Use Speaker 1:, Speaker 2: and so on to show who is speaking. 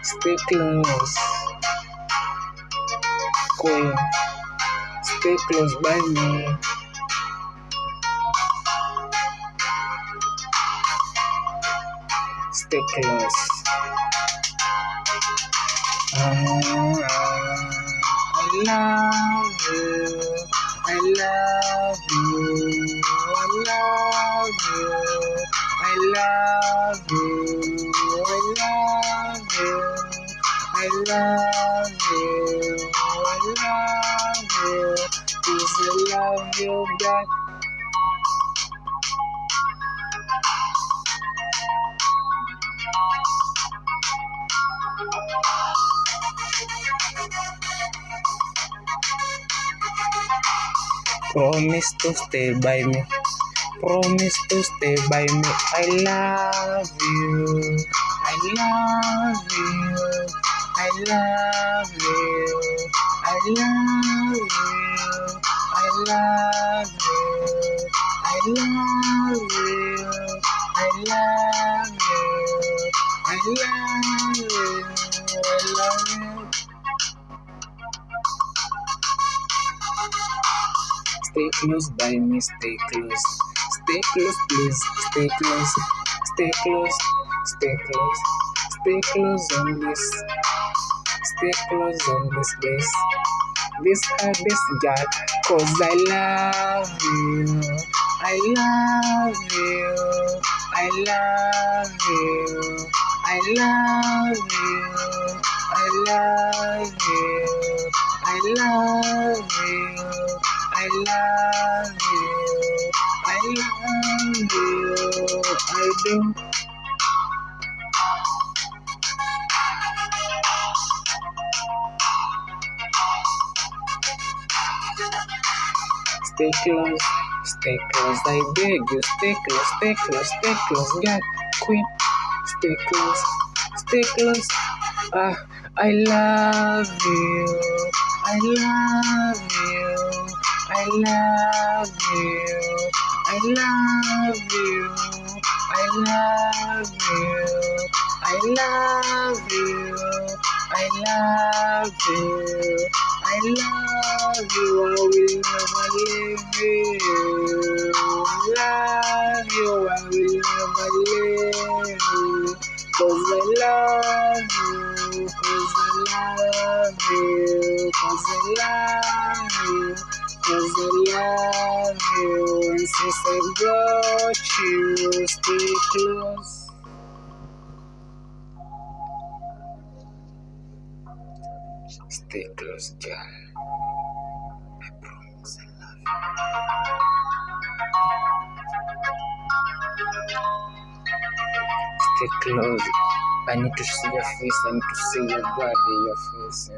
Speaker 1: Stay close, Queen. Stay close by me. Stay close. I love you. I love you. I love you. I love you. I love you. I love you. I love you. Please, I love you back. Promise to stay by me. Promise to stay by me. I love you. I love you. I love you. I love you. I love you. I love you. I love you. I love you. I love you. Stay close by me, stay close. Stay close, please. Stay close. Stay close. Stay close. Stay close on this. Stay close on this base. This hardest God, cause I love you. I love you. I love you. I love you. I love you. I love you. I love you. I love you. I do. Stay close, I beg you, stay close, God, Queen, stay close, I love you, I love you, I love you, I love you, I love you, I love you, I love you, I love you, I will never leave you. I love you, I will never leave you. Cause I love you, cause I love you, cause I love you, cause I love you. And since I got you, stay close. Stay close, girl. I promise I love you. Stay close. I need to see your face. I need to see your body, your face.